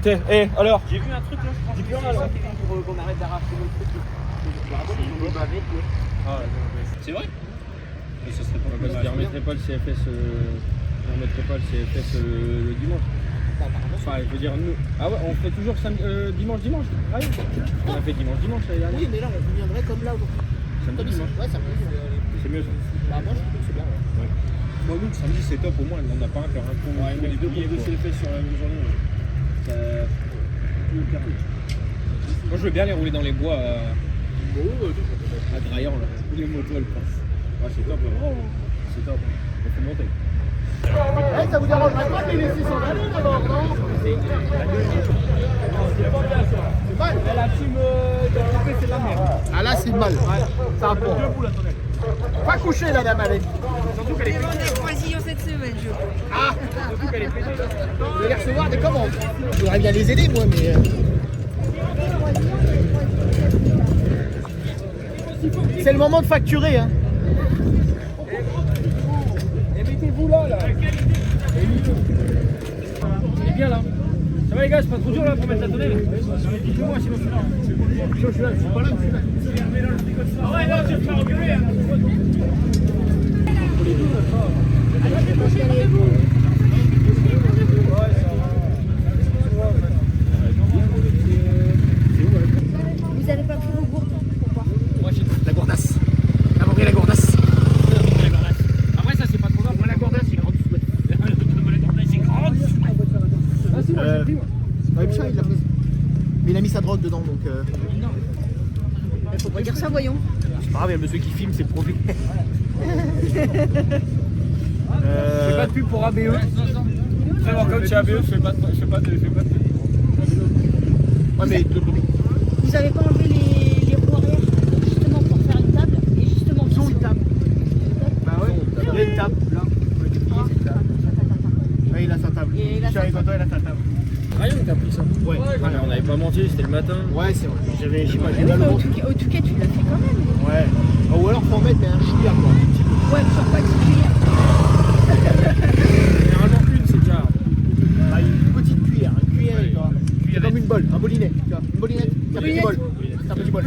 Alors J'ai vu un truc là, je pense que c'est qu'on arrête d'arracher le truc. C'est vrai? Ça serait pas parce qu'ils remettraient pas le CFS, le dimanche. Enfin, je veux dire, nous. Ah ouais, on fait toujours dimanche. Ah oui. On a fait dimanche l'année dernière. Oui, mais là, on viendrait comme là aujourd'hui. Samedi, dimanche. Ouais, ça peut. C'est mieux ça. Bah, moi, je trouve que c'est bien. Ouais. Moi, nous, le samedi, c'est top au moins. On n'a pas à faire un coup. Ouais, mais deux CFS sur la même journée. Moi, je veux bien les rouler dans les bois à Draillard, là. Où les motos, elles passent. Ah, c'est top. C'est top. On fait monter. Hey, ça vous dérangerait pas de les laisser s'en aller d'abord, non? C'est mal. La team de RP, c'est de la merde. Ah là, c'est mal. Ça va pour. Pas coucher la dame, allez. Surtout qu'elle est On est croisillons cette semaine, je crois. Ah, surtout qu'elle est pétée. Vous allez recevoir des commandes. Je voudrais bien les aider, moi, mais. C'est le moment de facturer, hein. Et mettez-vous là. Il est bien là. Ça va les gars, c'est pas trop dur là pour mettre la tonnelle. Dis-moi sinon je suis là. Je suis pas là. Ah ouais, non, tu vas te faire engueuler. Vous avez pas pris vos gourdes? Pourquoi? Moi j'ai La gourdasse. La la gourdasse. Après ça c'est pas trop grave. Moi la gourdasse c'est grande. La gourdasse c'est grande. Ah si moi j'ai pris moi. Ouais, Michel, il l'a prise. Mais il a mis sa drogue dedans, donc. Il faut pas dire ça, voyons. C'est pas grave, il y a le monsieur qui filme, c'est prouvé. Je fais pas de pub pour ABE. Vraiment comme chez ABE, je fais pas de pub. Ouais, mais. Vous avez pas enlevé les roues arrière justement pour faire une table et justement Ils ont une table. Bah ouais, il y a une table là. Ouais, il a sa table. Et il a sa Michel Rigoto, il a sa table. Rien t'as pris ça. Ouais. On n'avait pas menti, c'était le matin. Ouais, c'est vrai. J'ai pas Oui, mais au Touquet, tu l'as fait quand même. Ouais. Ou alors faut en mettre un chilière quoi. Un petit peu. Ouais, sur pas particulier. Généralement une c'est déjà. Bah, une petite cuillère, tu vois. C'est comme une bolle, un bolinet. Tu vois. Une bolinette, c'est un petit bol. C'est un petit bol.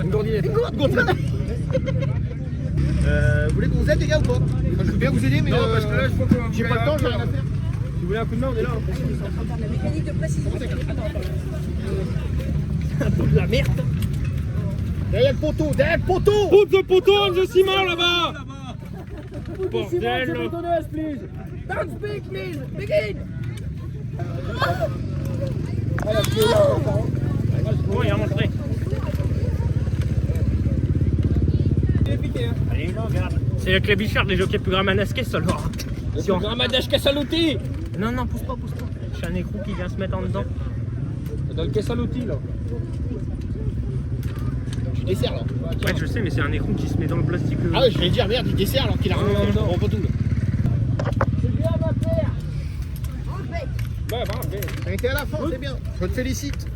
Une gourdinette. Vous voulez qu'on vous aide les gars ou pas? Je veux bien vous aider mais Non, parce que là je vois que j'ai pas le temps, j'ai rien à faire. Si vous voulez un coup de main, on est là. La mécanique de précision. Un peu de la merde. Derrière le poteau, derrière le poteau. Route de poteau, de ciment là-bas. Bordel. Don't speak, please. Begin. Bon, il a montré. C'est avec les bichards, les jockeys plus gramanesques, ça alors. Si on ramadage caisse à l'outil. Non, pousse pas. Je suis un écrou qui vient se mettre en dedans. Dans le caisse à l'outil là. Tu desserres là. Ouais, je sais, mais c'est un écron qui se met dans le plastique. Ah ouais, je vais dire merde, il dessert alors qu'il a rien dans le poteau. C'est bien ma paire. Ouais, bah, T'as été à la fin, c'est bien. Je te félicite.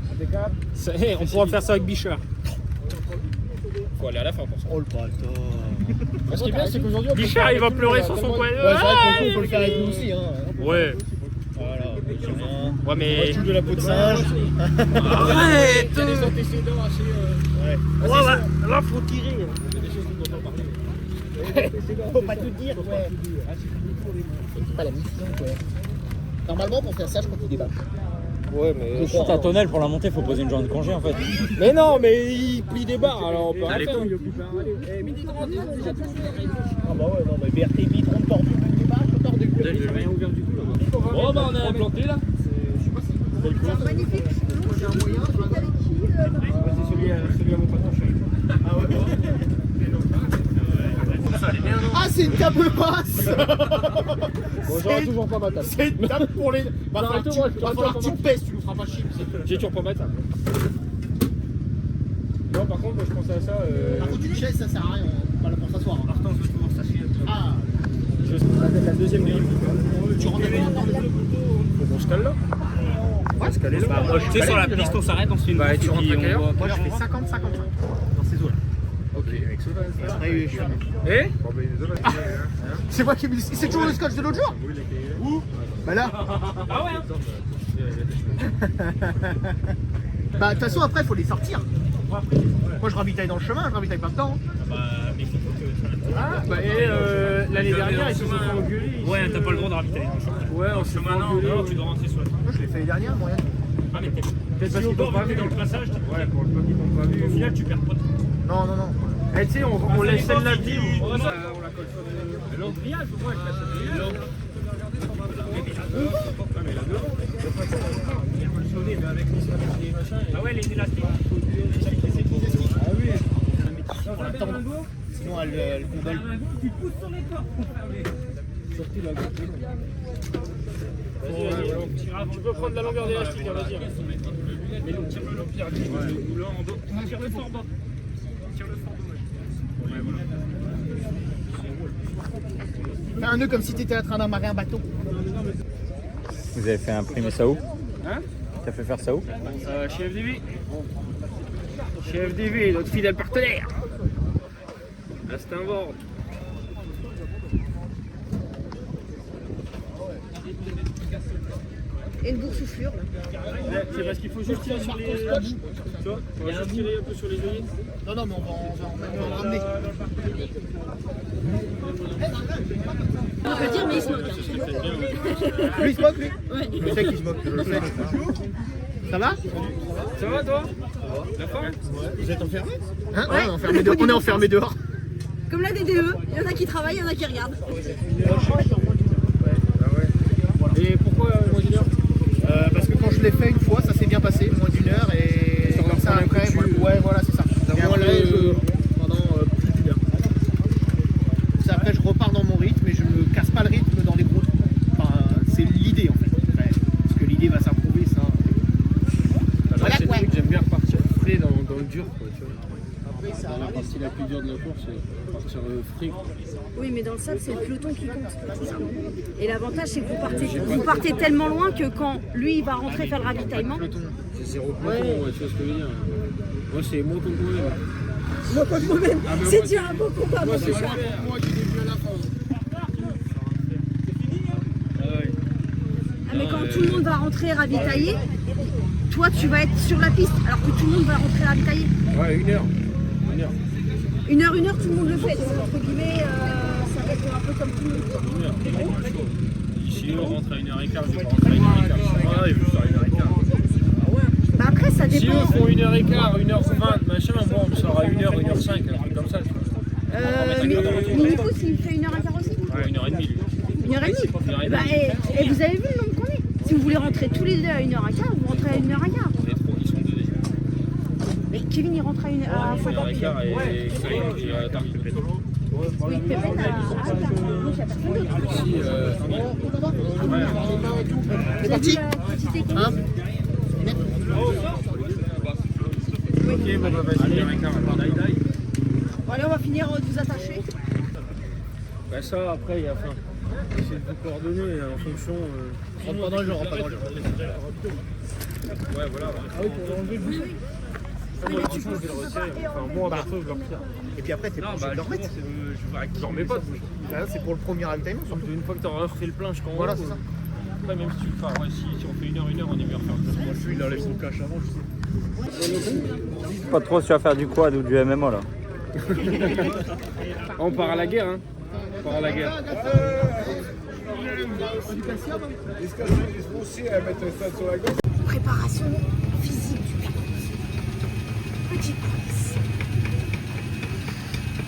on pourra faire ça avec Bichard. Faut aller à la fin pour ça. Oh le bâtard. Ce qui est bien, c'est qu'aujourd'hui, Bichard il va pleurer sur son coin. Ouais, c'est vrai qu'on peut le faire avec nous aussi. Hein. Ouais. Voilà, Ouais, mais. de la peau de singe. Arrête. Il y a des antécédents assez. Ouais. Voilà, là faut tirer. Il y a des choses dont on parlait. Faut pas tout dire, ouais. C'est pas la mission, quoi. Normalement, pour faire ça, je crois qu'il débat. Ouais, mais. Si t'as tonnelle pour la monter, faut poser une journée de congé en fait. Mais non, mais il plie des barres alors on peut rien faire. Ah bah ouais, non, mais BRT Vitron tordu, des barres, tordu. Je vais rien ouvert du coup là. Bon, bah on est implanté là. C'est magnifique. J'ai un moyen, je vais Avec qui C'est celui à mon patron chéri. Ah ouais, ah, c'est une table basse. Bon, j'aurai toujours pas ma table. C'est une table pour les. Va falloir que tu te baisses, tu nous feras pas chier. J'ai toujours pas ma table. Non, par contre, moi je pensais à ça. Par contre, une chaise, ça sert à rien. Pas là pour s'asseoir. Attends, je commence à chier. Ah, La deuxième grille. tu rentres avec Faut qu'on se cale là. Ouais, Se caler là. Bah, moi, Tu sais, sur la piste, on s'arrête, on se fait une. Bah, tu rentres à quelle heure? Moi, je fais 50-50 dans ces eaux-là. Ok, avec ça. Après, je suis. Eh? C'est moi qui ai mis. C'est toujours le scotch de l'autre jour? Où? Bah là. Ah ouais, hein. Bah de toute façon après faut les sortir. Moi je ravitaille dans le chemin, je ravitaille pas dedans. Mais il faut que Ah, bah, l'année dernière, ils se sont fait engueuler. Ouais, t'as pas le droit de ravitailler dans le chemin. Ouais, on s'est fait Chemin, non, engueuler. non, tu dois rentrer sur le Moi je l'ai fait l'année dernière, moi rien. Ah, mais t'es Peut-être parce si au qu'ils t'ont bord, pas t'es vu. dans le passage, Ouais, pour le peu qu'ils t'ont pas vu. au final, tu perds pas de temps. Non, non, non. Eh, tu sais, on laisse celle-là vivre. On la colle L'autre grillage, pourquoi je passe le grillage? Ah ouais, les élastiques. Ah oui. On l'attend. Sinon elle gondole. Tu pousses sur les portes pour fermer. Surtout la gauche. Je peux prendre la longueur d'élastique, vas-y. Mais nous, tire-le l'empire, ou là en dos. Tire le fort bas. Tire le fort bas. Ouais, voilà. Fais un nœud comme si t'étais en train d'amarrer un bateau. Vous avez fait imprimer ça où? Hein? T'as fait faire ça où? Chez FDV. Chez FDV, notre fidèle partenaire. À Steinborg. Et une boursouflure là. C'est parce qu'il faut juste tirer sur les. Tu vois? On va juste tirer un peu sur les œillets. Non, non, mais on va en ramener. On va pas dire, mais il se moque. Hein. Lui il se moque lui. Ouais. Je sais qu'il se moque, je le sais. Ça va? Ça va toi? La forme? Vous êtes enfermés? Hein? Ouais. On est enfermés dehors. On est enfermés dehors. Comme la DDE, il y en a qui travaillent, il y en a qui regardent. Et pourquoi moins d'une heure? Parce que quand je l'ai fait une fois, ça s'est bien passé, moins d'une heure et Ça comme ça reprend un après, coup dessus. ouais voilà c'est ça. Et moins après, de- pendant plus d'une heure. Ça, après je repars dans mon rythme et je me casse pas le rythme dans les gros trous. Enfin, c'est l'idée en fait. Ouais, parce que l'idée va s'approuver ça. Voilà, C'est le ouais. truc, j'aime bien repartir frais dans le dur. Quoi, tu vois. Dans la partie la plus dure de la course, c'est partir frais. Quoi. Oui, mais dans le sable, c'est le peloton qui compte. Et l'avantage, c'est que vous partez tellement loin que quand lui il va rentrer faire le ravitaillement. C'est zéro peloton, ouais, tu vois ce que je veux dire. Moi, c'est moi contre moi-même. Moi, pas de moi-même. Ah, mais C'est moi, dire un beau combat, Moi, mon c'est Richard. moi qui début à la fin. Ah ouais. Ah, mais quand tout le monde va rentrer ravitailler, toi tu vas être sur la piste alors que tout le monde va rentrer ravitailler. Ouais, 1 heure. 1 heure. Une heure, tout le monde le fait. Donc, entre guillemets, ça va être un peu comme tout le monde. 1 heure. Ici, on rentre à 1h15, je vais pas rentrer à 1h15. Ouais, il faut faire 1h15. Bah après, ça Si eux dépend. font 1h15, 1h20, machin, moi on me sort à 1h, 1h05, un truc comme ça. Tu vois. Minipousse, il fait 1h15 aussi. Ouais, 1h30 lui. 1h30. Bah, et vous avez vu le nombre qu'on est. Si vous voulez rentrer tous les deux à 1h15, vous rentrez à 1h15. On est trop, ils sont 2 déjà. Mais Kevin, il rentre à 50 1h15 et Tardy. Oui, Pépin, moi, j'ai personne d'autre. Ici, C'est parti. Petite équipe. Hein? ok, bon bah vas-y, 1h15, alors die. Bon, allez, on va finir de vous attacher. Bah ça, après, il y a fin. Essayer de vous coordonner en fonction. Rentre pas dans le jeu, rentre pas dans le jeu. Ouais, voilà. Ah oui, pour l'enlever, vous. Moi, franchement, je vais le retirer. Enfin, moi, perso, je le retire. Et puis après t'es pas Non, obligé bah, de le remettre. je remets pas. Là, c'est pour le premier ravitaillement surtout. Une fois que tu auras refait le plein jusqu'en haut. Voilà, c'est ça. Après, même si tu le fais, ouais, si on fait 1 heure, on est mieux refaire le plein. Moi, je suis, il enlève son cache avant, je sais. Pas trop si tu vas faire du quad ou du MMO là. On part à la guerre, hein. On part à la guerre. Préparation physique du pilote. Petite prise.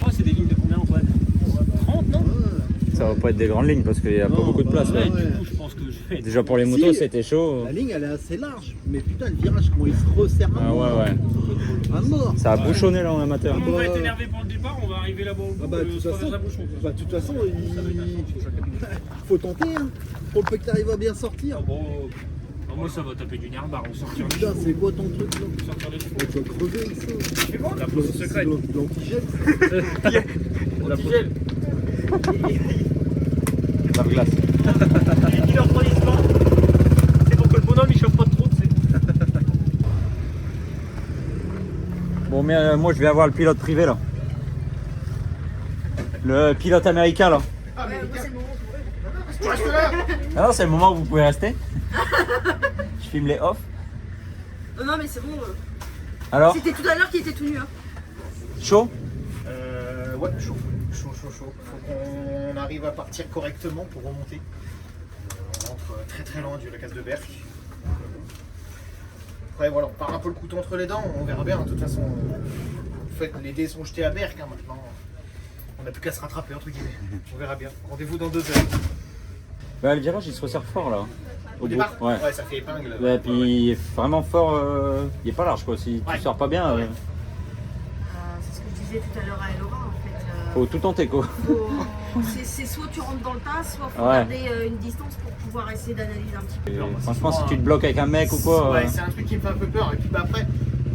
Oh, c'est des lignes de combien en quad? 30, non? Ça va pas être des grandes lignes parce qu'il y a pas beaucoup de place. Ouais, Ouais. du coup, je pense que je vais. Déjà pour les motos, Si. c'était chaud. La ligne elle est assez large, mais putain le virage comment il se resserre à Ah mort. ouais, ouais. À mort. Ça a bouchonné là en amateur. Comme on va être énervé pour le départ, on va arriver là-bas au bout, Ah bah, de toute se façon, remettre à bouchon. bah, de toute façon, faut tenter hein. Pour le peu que t'arrives à bien sortir. Bon, moi ça va taper du nerf barre, on sortir les Putain, chevaux. c'est quoi ton truc là? Sortir les chevaux. Oh, tu vas crever avec ça. La pause secrète. De l'antigel. Antigel. La glace. Il leur prend les bancs. C'est pour que le bonhomme il chauffe pas trop, tu sais. Bon, mais moi je vais avoir le pilote privé là. Le pilote américain là. Ah non, c'est le moment où vous pouvez rester. Je filme les off. Non, mais c'est bon. Alors, C'était tout à l'heure qu'il était tout nu. Hein. chaud? Ouais, chaud. Chaud. Faut qu'on arrive à partir correctement pour remonter. On rentre très loin du lac de Berck. Après voilà, on part un peu le couteau entre les dents, on verra bien. De toute façon, en fait, les dés sont jetés à Berck maintenant. On n'a plus qu'à se rattraper entre guillemets. On verra bien. Rendez-vous dans 2 heures. Bah, le virage il se resserre fort là. Au bout. départ Ouais. Ouais, ça fait épingle. Et puis il est vraiment fort, il est pas large quoi. Si tu sors pas bien, C'est ce que je disais tout à l'heure à Elora en fait. faut tout tenter quoi. C'est soit tu rentres dans le tas, soit faut Ouais. garder une distance pour pouvoir essayer d'analyser un petit peu. Et franchement, si tu te bloques avec un mec ou quoi. Ouais, c'est un truc qui me fait un peu peur. Et puis bah, après,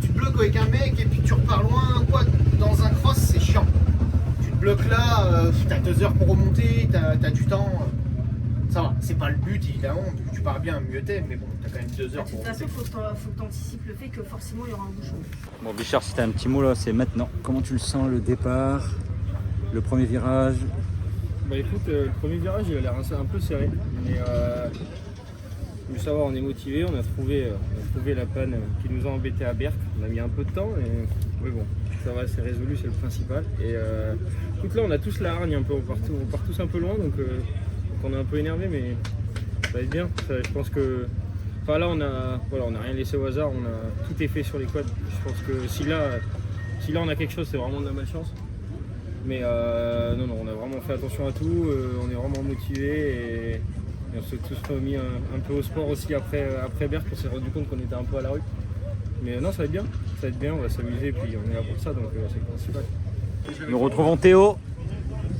tu te bloques avec un mec et puis tu repars loin. Quoi, dans un cross, c'est chiant. Tu te bloques là, t'as 2 heures pour remonter, t'as du temps. Ça va, c'est pas le but évidemment. Tu pars bien, mieux t'es, mais bon, t'as quand même 2 heures De pour toute remonter. façon, faut que tu anticipes le fait que forcément il y aura un bouchon. Bon, Bichard, si t'as un petit mot là, c'est maintenant. Comment tu le sens le départ, le premier virage? Bah écoute, le premier virage il a l'air un peu serré, mais ça va, on est motivé, on a trouvé la panne qui nous a embêté à Berck. On a mis un peu de temps, mais bon, ça va, c'est résolu, c'est le principal. Et écoute, là on a tous la hargne un peu, on part tous un peu loin, donc on est un peu énervé, mais ça va être bien. Je pense que, enfin là on a rien laissé au hasard, on a tout est fait sur les quads. Je pense que si là on a quelque chose, c'est vraiment de la malchance. Mais non, on a vraiment fait attention à tout, on est vraiment motivés et on s'est tous remis un peu au sport aussi après Berck, on s'est rendu compte qu'on était un peu à la rue. Mais non, ça va être bien, on va s'amuser et puis on est là pour ça, donc c'est le principal. Nous retrouvons Théo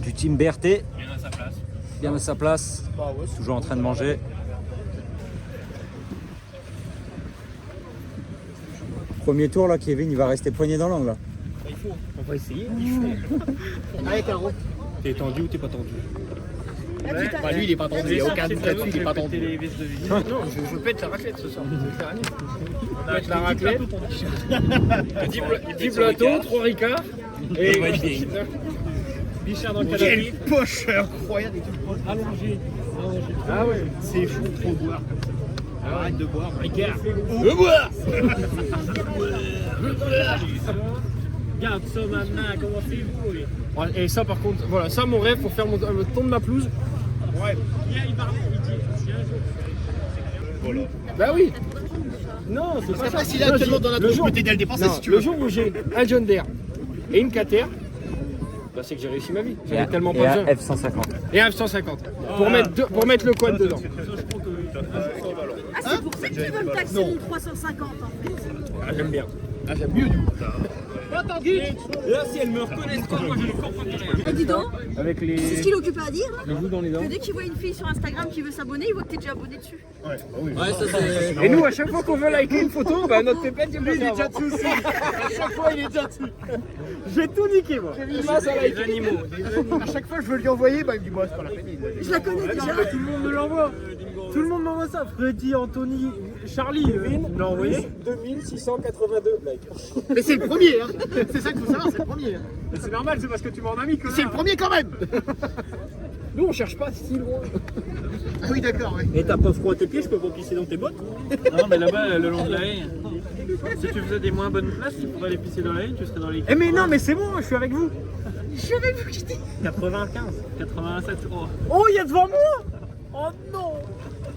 du team BRT, Bien à sa place. bien à sa place, toujours en train de manger. Premier tour là, Kevin, il va rester poigné dans l'angle là. Il faut, on va essayer. Allez, Caro. T'es tendu ou t'es pas tendu? Bah, lui, il est pas tendu, il n'y a aucun doute là-dessus, il est pas tendu. Les vis de vie. Non, je pète la raclette ce soir. On a la raclette. 10 plateaux, 3 ricards et Bichard dans le canapé. Quelle poche incroyable. Allongé. Ah ouais. C'est fou trop boire. Arrête de boire. Ricard. De boire. Regarde ça maintenant, comment c'est-vous lui? Ouais, et ça par contre, voilà, ça mon rêve pour faire le ton de ma pelouse. Ouais. Il parlait, il dit Voilà. Bah oui. Non, c'est pas Après, ça. s'il est actuellement dans la Le troupe, je jour- peux t'aider à le dépenser Non, si tu le veux. jour où j'ai un John Deere et une Cater, bah c'est que j'ai réussi ma vie. J'en ai tellement pas un besoin. F-150. Et un F-150 pour mettre le quad dedans. Ah, c'est pour ça qu'ils veulent taxer mon 350 en fait. Ah, j'aime bien. Ah, j'aime mieux du coup. Là, si elle me reconnaît pas, moi je ne comprends rien. Et dis donc, Avec les c'est ce qu'il occupe à dire. le bout dans les dents. Que dès qu'il voit une fille sur Instagram qui veut s'abonner, il voit que t'es déjà abonné dessus. Ouais, bah oui. Et nous, à chaque fois qu'on veut liker une photo, bah notre pépette, il est déjà dessus aussi. À chaque fois, il est déjà dessus. J'ai tout niqué, moi. Des animaux. À chaque fois, je veux lui envoyer, bah il me dit, bah c'est pas la peine. Je la connais déjà. Tout le monde me l'envoie. Tout le monde m'envoie ça. Freddy, Anthony, Charlie, il l'a envoyé. 2682 likes. Mais c'est le premier, hein. C'est ça qu'il faut savoir, c'est le premier. C'est normal, c'est parce que tu m'en as mis que C'est le premier quand même. Nous, on cherche pas si loin. Ah oui, d'accord, ouais. Et t'as pas froid à tes pieds, je peux pas pisser dans tes bottes? Non, mais là-bas, le long de la haie, si tu faisais des moins bonnes places, tu pourrais aller pisser dans la haie, tu serais dans les Eh mais non, mais c'est bon, je suis avec vous. Je suis avec vous, j'étais. 95, 87 euros. Oh, il y a devant moi. Oh non.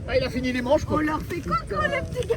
Ah, il a fini les manches, On quoi. leur fait coucou les petits gars.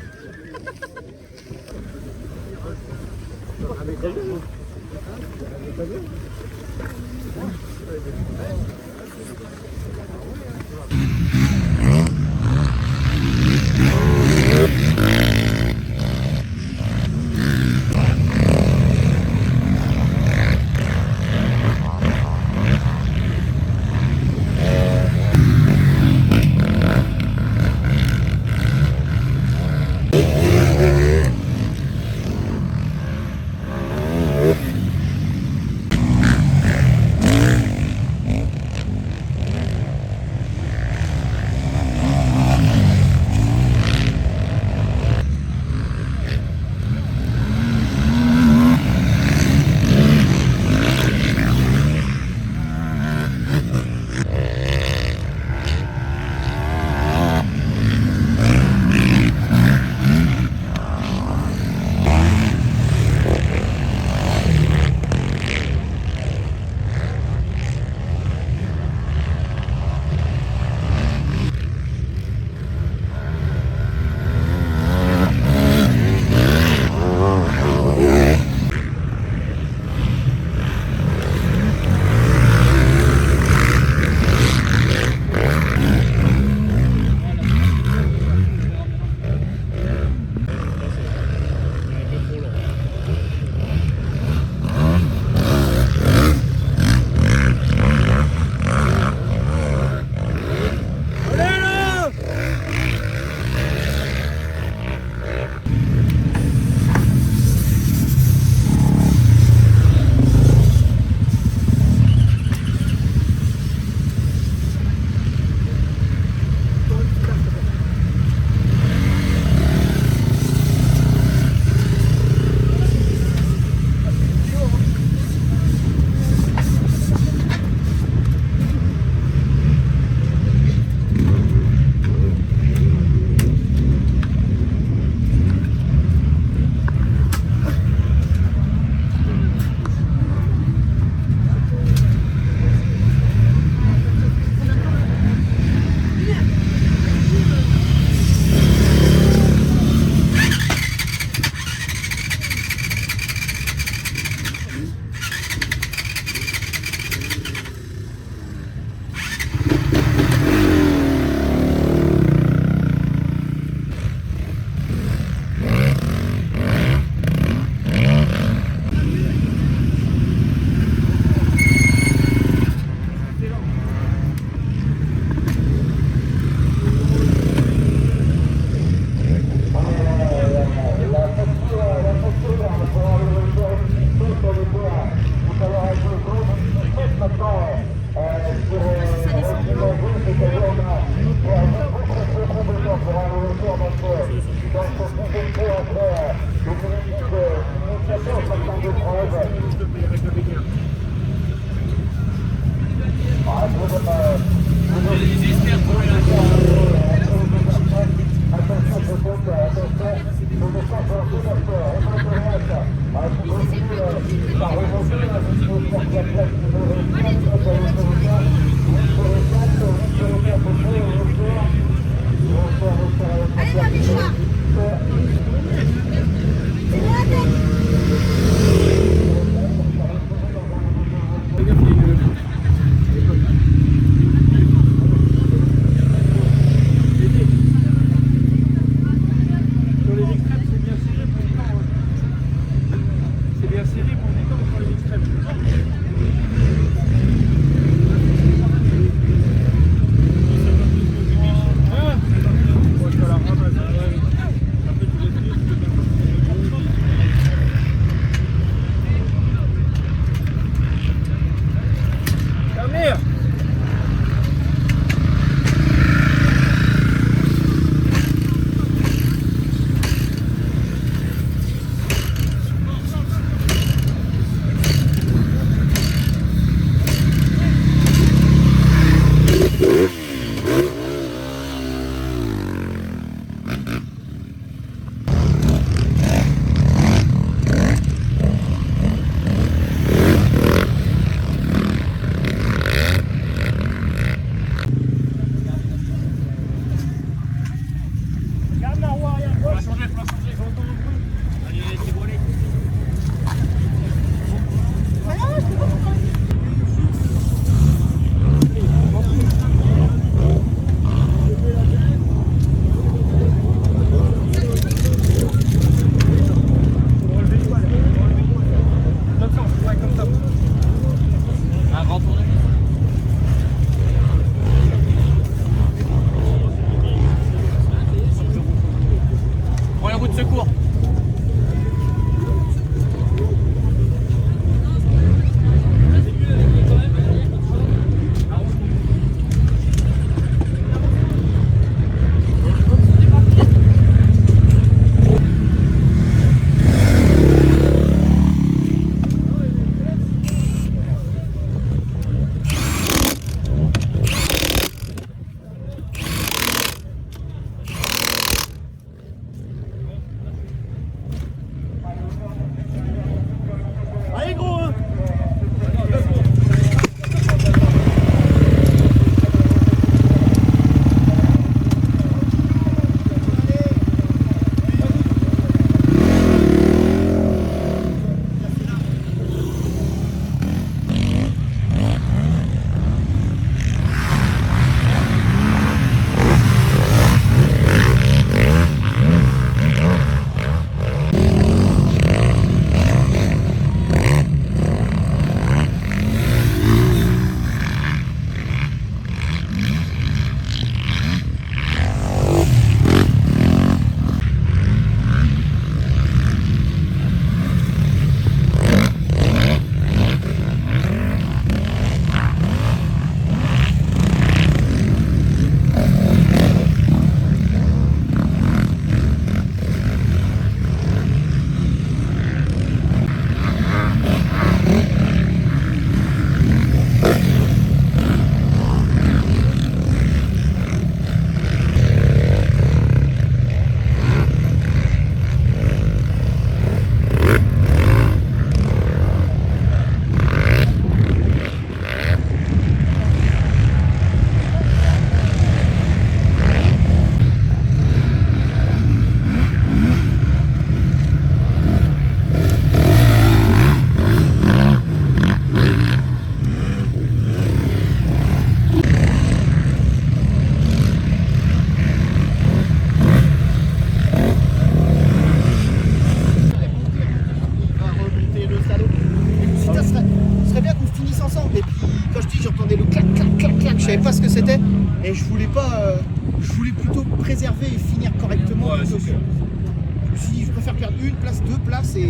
c'était. Et je voulais pas. Je voulais plutôt préserver et finir correctement. Je me suis dit, je préfère perdre une place, 2 places et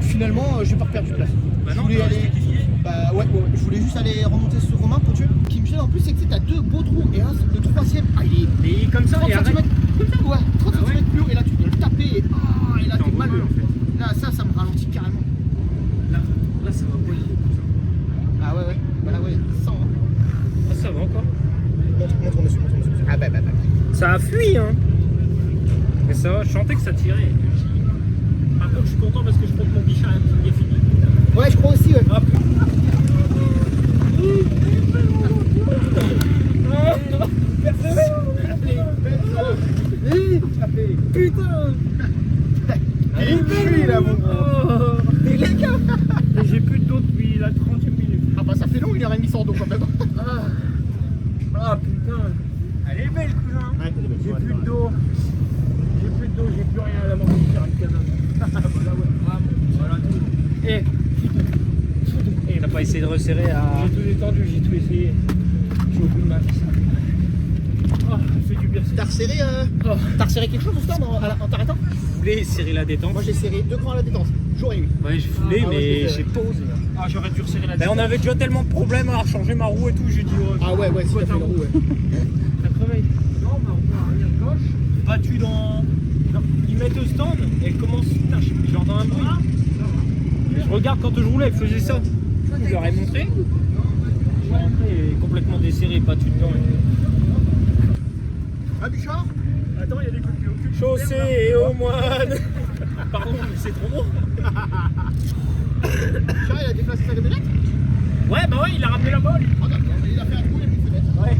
finalement, j'ai pas perdu de place. Je voulais aller. Bah ouais, je voulais juste aller remonter sur Romain pour tuer. Ce qui me gêne en plus, c'est que t'as 2 beaux trous et le troisième, il est comme ça, 30 et arrête. cm. Ouais, 30 cm plus haut et là tu dois le taper et là t'es mal. Là, ça me ralentit carrément. Là, ça va pas. Ah ouais, bah là, ouais, 100. Hein. Ah, ça va encore. Montre dessus. Ah bah. Ça a fui, hein. Mais ça va, je sentais que ça tirait. Par contre, je suis content parce que je crois que mon Bichard est fini. Ouais, je crois aussi, ouais. Ah, putain. Il fuit là, mon gros. Et les gars. Et j'ai plus d'eau depuis la 30e minute. Ah bah ça fait long, 1h30 sans dos quand même. Ah putain. Elle est belle, cousin. Ouais, J'ai plus d'eau. J'ai plus rien à la manger sur le canal. Voilà tout. Et T'as pas essayé de resserrer à. j'ai tout détendu, j'ai tout essayé. Je suis au bout de ma vie. Oh, ça fait du bien. T'as resserré quelque chose au stand en t'arrêtant? Je voulais serrer la détente. Moi j'ai serré 2 crans à la détente, jour et nuit. Ouais, j'ai voulu, Ah, ouais, mais c'est- j'ai pas osé. Ah, j'aurais dû resserrer la détente. On avait déjà tellement de problèmes à changer ma roue et tout, j'ai dit. Ah ouais, si t'as fait le roue, ouais. La creveille. Non, ma roue arrière gauche, battue dans. Ils mettent au stand et elle commence. Putain, j'entends un bruit. Et je regarde quand je roulais, elle faisait ça. Je leur ai montré. Je suis rentré et complètement desserré, battue dedans. Ah Bichard? Attends, il y a des coups de pied au cul. Chaussée et au moine. Pardon, mais c'est trop bon. Bichard il a déplacé sa camionnette? Ouais, bah ouais, il a ramené la balle. Ah d'accord, il a fait un coup, il a mis une fenêtre. Ouais.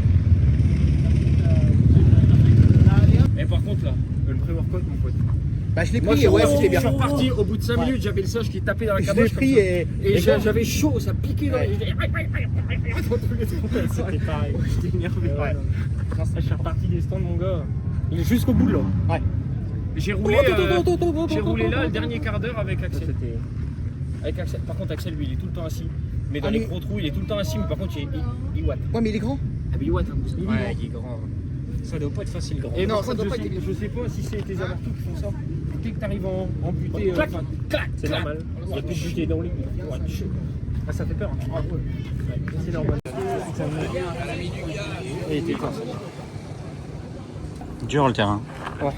Et par contre là, le pré-workout mon pote. Bah je l'ai Moi, pris, ouais, c'était je bien. suis reparti au bout de 5 minutes, j'avais le singe qui tapait dans la Je caboche. l'ai pris et j'avais chaud, ça piquait dans les. C'était pareil, j'étais énervé. Ouais. Je suis reparti des stands, mon gars. Il est jusqu'au bout là. Ouais. J'ai roulé, j'ai roulé là le dernier quart d'heure avec Axel. Avec Axel. Par contre, Axel, lui, il est tout le temps assis. Mais dans Ah, les mais- gros trous, il est tout le temps assis, mais par contre, il watt. Ouais mais il est grand. Ah, mais il watt, hein. Il est Ouais, grand. il est grand. Ça doit pas être facile, grand. Et Non, par ça contre, doit pas je être- sais pas si c'est tes avortous qui font ça. Dès que t'arrives en butée, c'est normal. Il y a plus de butée dans le lit. Ah, ça fait peur. Hein. Ah, ouais. C'est normal. Et t'es quoi? Dur le terrain. Ouais.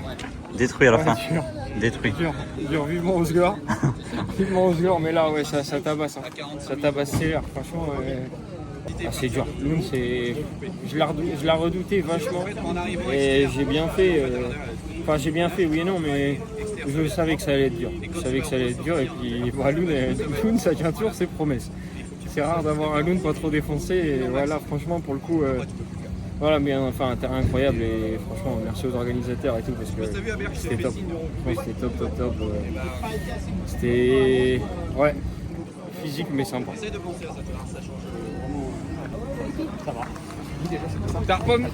Détruit à la fin. Dur, Détruit. dur, vivement Osgore. Vivement Osgore, mais là, ouais, ça tabasse. Hein. Ça tabasse sévère, franchement. C'est dur. Loun, je la redoutais vachement. Et j'ai bien fait. Enfin, j'ai bien fait, oui et non, mais je savais que ça allait être dur. Je savais que ça allait être dur. Et puis, bah, Loun, ça tient toujours ses promesses. C'est rare d'avoir un Loun pas trop défoncé. Et voilà, franchement, pour le coup. Voilà, mais enfin un terrain incroyable et franchement merci aux organisateurs et tout parce que c'était top. Franchement, c'était top. C'était physique mais sympa. Ça va.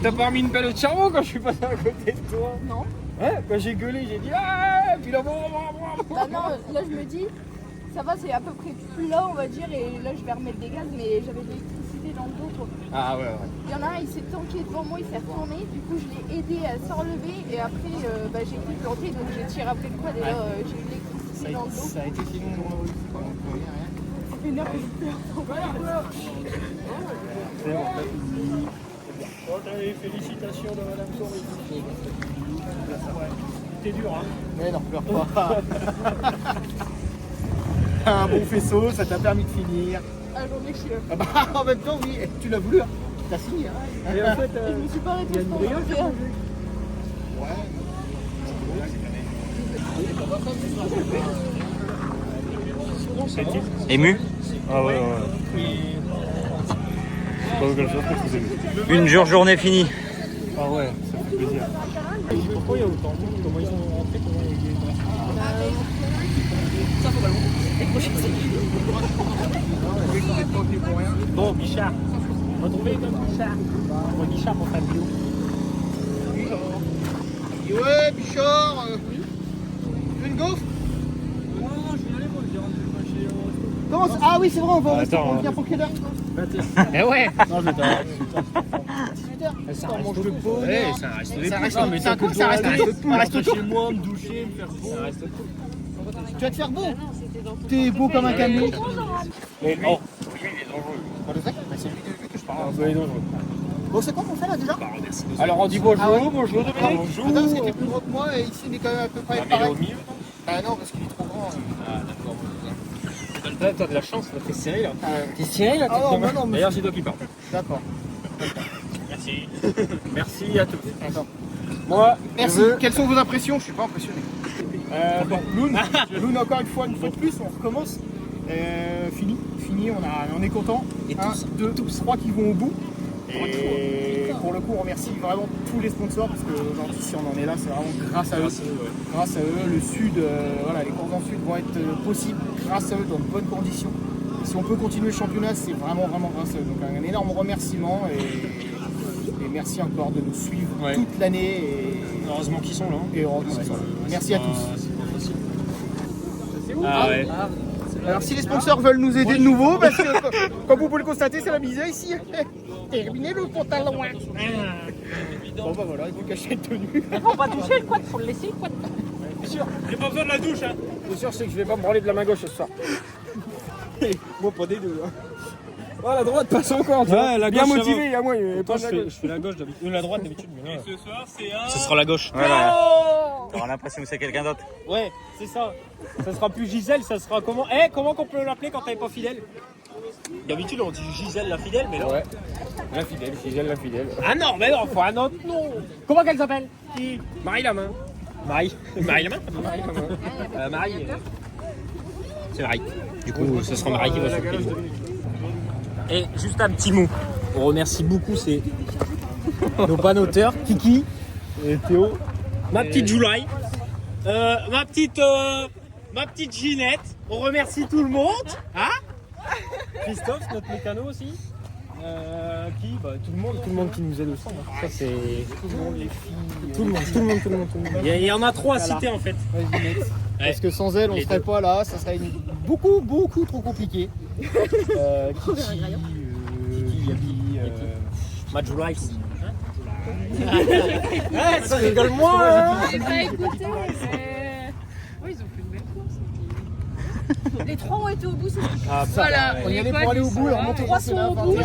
T'as pas remis une pelle de charbon quand je suis passé à côté de toi? Non. Ouais, quand j'ai gueulé, j'ai dit ah, puis là Bah non, là je me dis, ça va, c'est à peu près plat on va dire, et là je vais remettre des gaz, mais j'avais de l'électricité dans le dos quoi. Ah ouais. Il y en a un, il s'est tanké devant moi, il s'est retourné, du coup je l'ai aidé à s'enlever, et après j'ai été planté, donc j'ai tiré après le quad, et là j'ai eu l'électricité dans le dos. Ça a été sinon. Ça fait une heure que je pleure. C'est bon. Oh, allez, félicitations de Madame Souris. C'était dur, hein. Mais non, pleure pas. Un bon faisceau, ça t'a permis de finir. Ah j'en ai chié. Ah bah en même temps oui, tu l'as voulu, hein. T'as signé. Hein. Et en fait, Je me suis pas arrêtée il y a au une stand, brioche, j'ai fait un- Ému. Ah ouais. Pas quelque chose que je faisais. Une dure journée finie. Ah ouais, ça fait plaisir. pourquoi il y a autant de monde? Comment ils sont rentrés? Comment il y a Bon, Bichard. Retrouvez comme Bichard. Bon, Bichard pour Fabio. Ouais, Bichard, une gaufre? Comment ça? Ah oui, c'est vrai, on va au restaurant, on vient pour quelle heure? Eh ouais. Non, je vais terre. Ça On reste mange tout. le pot. Ouais, ça reste des Ça poules. reste Non, mais ça tant que ça reste tout. Ça reste tout. chez moi, me doucher, me faire beau. Ça reste tout. Tu vas te faire beau. T'es beau comme un camion. Mais non. Pour de vrai, bah, c'est lui que je parle. Un peu dangereux. Bon, c'est quoi qu'on fait là déjà? Alors on dit bonjour, Ah ouais. bonjour Dominique. Bonjour. Attends, parce que t'es plus gros que moi et ici il est quand même à peu près Ah, mais il est pareil. au milieu. Ah non, parce qu'il est trop grand. Ah d'accord. T'as de la chance, là, t'es serré là. T'es serré là, Ah non, bah non, mais- D'ailleurs c'est toi qui parles. D'accord. Merci. Merci à tous. Attends. Moi, Merci. je veux... Quelles sont vos impressions? Je suis pas impressionné. Bon, Loun encore une fois de plus, on recommence. Fini, on est content. 1, 2, 3 qui vont au bout. Et pour le coup, on remercie vraiment tous les sponsors parce qu'aujourd'hui, si on en est là, c'est vraiment grâce à eux. Grâce à eux, le Sud, voilà, les courses dans le Sud vont être possibles grâce à eux dans de bonnes conditions. Et si on peut continuer le championnat, c'est vraiment grâce à eux. Donc un énorme remerciement et merci encore de nous suivre toute l'année. Et Heureusement qu'ils sont là. et heureusement qu'ils sont là. Merci à tous. Ah ouais. Alors si les sponsors veulent nous aider de nouveau, parce que comme vous pouvez le constater, c'est la misère ici. Terminez le pantalon. Bon bah voilà, il faut cacher une tenue. Faut pas toucher le quad, faut le laisser le quad. J'ai pas besoin de la douche hein. C'est sûr, c'est que je vais pas me branler de la main gauche ce soir. Moi pas des deux. Hein. Oh, la droite passe encore, tu vois. la Bien gauche, motivé, il y a moi. Toi je fais la gauche d'habitude. La droite d'habitude. Mais ce soir c'est un... Ce sera la gauche. Voilà. T'auras l'impression que c'est quelqu'un d'autre. Ouais, c'est ça. Ça sera plus Gisèle, ça sera comment comment qu'on peut l'appeler quand t'es pas fidèle? D'habitude on dit Gisèle la fidèle, mais là... Ouais. La fidèle, Gisèle la fidèle. Ah non, mais non, faut un autre nom. Comment qu'elle s'appelle? Qui? Marie la main. Marie la main? Marie. C'est Marie. Du coup, ce sera Marie qui va s'occuper. Et juste un petit mot. On remercie beaucoup nos panoteurs, Kiki et Théo. Ma petite July. Ma petite Ginette. On remercie tout le monde. Hein? Christophe, notre mécano aussi. Tout le monde qui nous aide aussi. Hein. Ça c'est tout le monde, les filles. Tout le monde. Il y en a 3 à citer en fait. Vas-y, next. Parce que sans elle, on serait pas là, ça serait beaucoup trop compliqué. Kiki, Yabi, Majulai. Ça rigole moins hein. J'ai pas écouté, mais... Oui, ils ont fait une belle course. Les 3 ont été au bout, c'est Voilà, On y les allait quads, pour aller au ils bout, sont alors là. montez 3 sont au bout,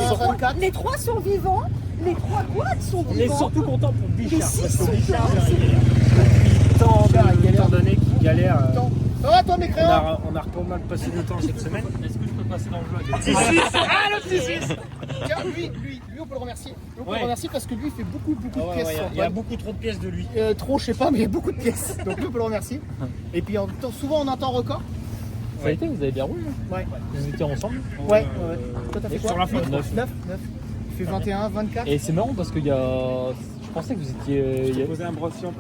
les 3 sont vivants, les 3 quads sont On est vivants. surtout content pour Bichard. Les 6 Parce que sont Bichard, il galère. étant donné qu'il galère, Ça va toi mes créas? on a pas mal passé de temps cette semaine. Est-ce que je peux passer dans le vlog? Ah le petit 6. Tiens, lui on peut le remercier. On peut Ouais. le remercier parce que lui il fait beaucoup de pièces. sur Il y a Antoine. beaucoup trop de pièces de lui. Trop, je sais pas, mais il y a beaucoup de pièces. Donc lui on peut le remercier. Et puis souvent on entend record. Ça a été, vous avez bien roulé. Ouais. Vous étiez ensemble. Ouais. Toi t'as fait quoi? Sur la fin, 9. Il fait 21, 24. Et c'est marrant parce qu'il y a. Je pensais que vous étiez. J'ai posé un brossillon.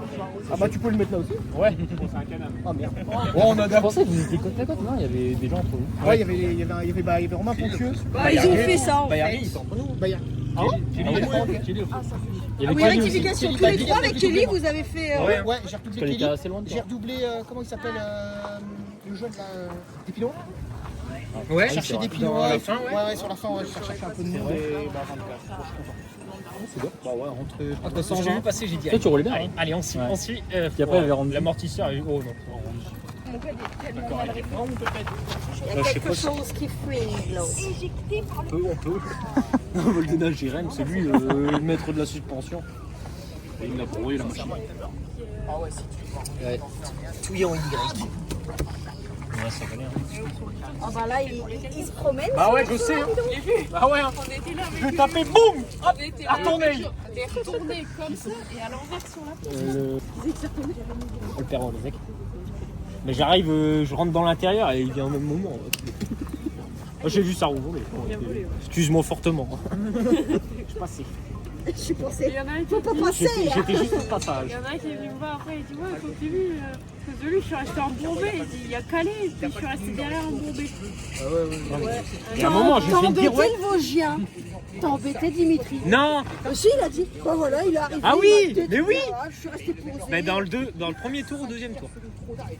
Ah bah tu peux le mettre là aussi. Ouais. C'est un canal. Ah merde. Je pensais que vous étiez côte à côte. Non, il y avait des gens entre vous. Ouais, il y avait Romain Pontieux. Bah, ils ont fait ça en Bayardi, fait. ils sont entre nous. Bayard. Ah ouais. Il y Il y Ah avait oui, Kelly aussi. rectification, tous les 3 avec Kelly, vous avez fait... Ouais, j'ai Parce redoublé qu'elle était Kelly. assez loin de J'ai toi. redoublé, comment il s'appelle le jeune là, Dépino. Ouais, Chercher Dépino à la fin, ouais. Ouais, sur la fin, ouais, je cherchais un peu de monde et bah 24. C'est bien. Bah ouais, entre. Entre 100 j'ai vu passer, j'ai dit. Toi, tu roulais bien. hein. Allez, on suit. Ouais. On suit. Puis après, il avait rendu. L'amortisseur est. Oh non. Mon code est tellement mal réglé. Il y a quelque chose qui freeze là. On peut. On va le donner à Jérém, c'est lui le maître de la suspension. Et il l'a pourri la machine. Ah ouais, si tu Ouais. Tout en Y. Ouais, ça va aller. Ah bah là, il se promène. Bah ouais, je sais. Hein. Ah ouais, hein. On était là Je avec vais taper, boum. On était à ton œil. On est retourné comme ça et à l'envers sur la piste. Le père en les mais j'arrive, je rentre dans l'intérieur et il vient au même moment. Moi, j'ai vu ça rouler. Excuse-moi fortement. Je passais. Je suis passé. Il y en a un qui Faut pas passer. J'étais juste au passage. Il y en a un qui est venu me voir après, il dit ouais, faut que tu vu, cause de lui, je suis restée embourbée. Il dit, il y a Calais, et puis je suis restée derrière embourbée. Il y a un moment, j'ai T'as fait une embêté pirouette. le Vosgien. T'as embêté Dimitri. Non. Si, il a dit. Bah voilà, il est arrivé. Ah oui, il m'a dit, mais oui. voilà, je suis restée posée. Mais dans le premier tour ou deuxième tour.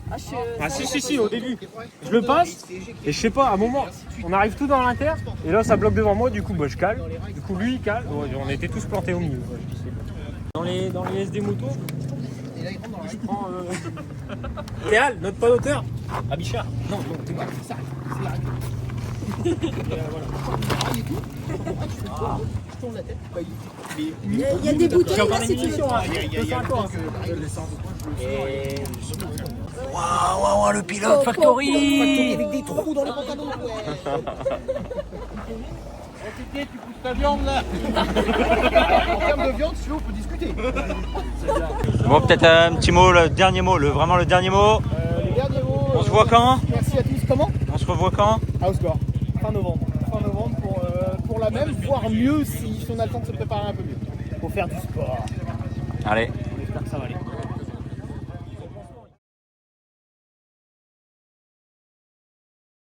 Ah, Si, au début. Je le passe, et je sais pas, à un moment, on arrive tout dans l'inter, et là ça bloque devant moi, du coup bah, je cale. Du coup lui il cale, ouais, on était tous plantés au milieu. Ouais, dans les SD motos, je prends Théal, notre piloteur. Ah Bichard. Non, Théal, c'est ça. Il y a des bouteilles là si tu veux. Waouh, le pilote Factory. Avec des trous dans les pantalons. Tu pousses ta viande là. En termes de viande, si tu veux, on peut discuter. Bon, peut-être un petit mot, le dernier mot, vraiment le dernier mot. Le dernier mot. On se voit quand? Merci à tous. Comment? On se revoit quand? À Osgore. Fin novembre. Fin novembre pour la même, voire mieux si on a le temps de se préparer un peu mieux. Pour faire du sport. Allez.